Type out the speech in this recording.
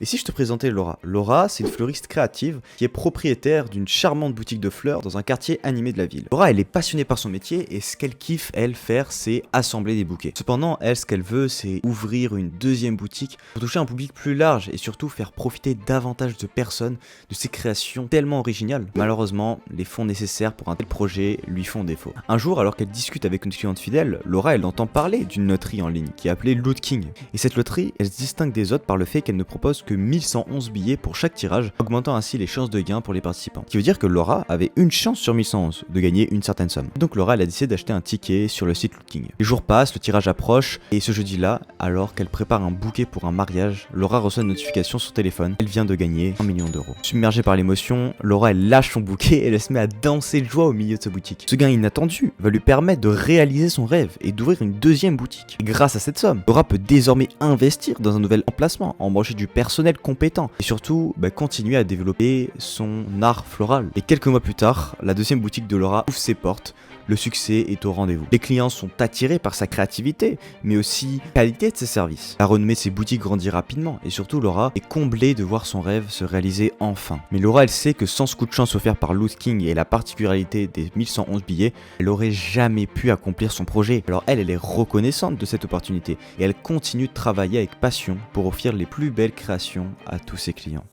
Et si je te présentais Laura? Laura, c'est une fleuriste créative qui est propriétaire d'une charmante boutique de fleurs dans un quartier animé de la ville. Laura, elle est passionnée par son métier et ce qu'elle kiffe, elle, faire, c'est assembler des bouquets. Cependant, elle, ce qu'elle veut, c'est ouvrir une deuxième boutique pour toucher un public plus large et surtout faire profiter davantage de personnes de ses créations tellement originales. Malheureusement, les fonds nécessaires pour un tel projet lui font défaut. Un jour, alors qu'elle discute avec une cliente fidèle, Laura, elle entend parler d'une loterie en ligne qui est appelée Loot King. Et cette loterie, elle se distingue des autres par le fait qu'elle ne propose que 1111 billets pour chaque tirage, augmentant ainsi les chances de gain pour les participants. Ce qui veut dire que Laura avait une chance sur 1111 de gagner une certaine somme. Donc Laura, elle a décidé d'acheter un ticket sur le site Loot King. Les jours passent, le tirage approche, et ce jeudi-là, alors qu'elle prépare un bouquet pour un mariage, Laura reçoit une notification sur son téléphone. Elle vient de gagner 1 million d'euros. Submergée par l'émotion, Laura, elle lâche son bouquet et elle se met à danser de joie au milieu de sa boutique. Ce gain inattendu va lui permettre de réaliser son rêve et d'ouvrir une deuxième boutique. Et grâce à cette somme, Laura peut désormais investir dans un nouvel emplacement, embaucher du personnel compétent et surtout continuer à développer son art floral. Et quelques mois plus tard, la deuxième boutique de Laura ouvre ses portes. Le succès est au rendez-vous. Les clients sont attirés par sa créativité, mais aussi la qualité de ses services. La renommée de ses boutiques grandit rapidement et surtout Laura est comblée de voir son rêve se réaliser enfin. Mais Laura, elle sait que sans ce coup de chance offert par Loot King et la particularité des 1111 billets, elle aurait jamais pu accomplir son projet. Alors elle est reconnaissante de cette opportunité et elle continue de travailler avec passion pour offrir les plus belles créations à tous ses clients.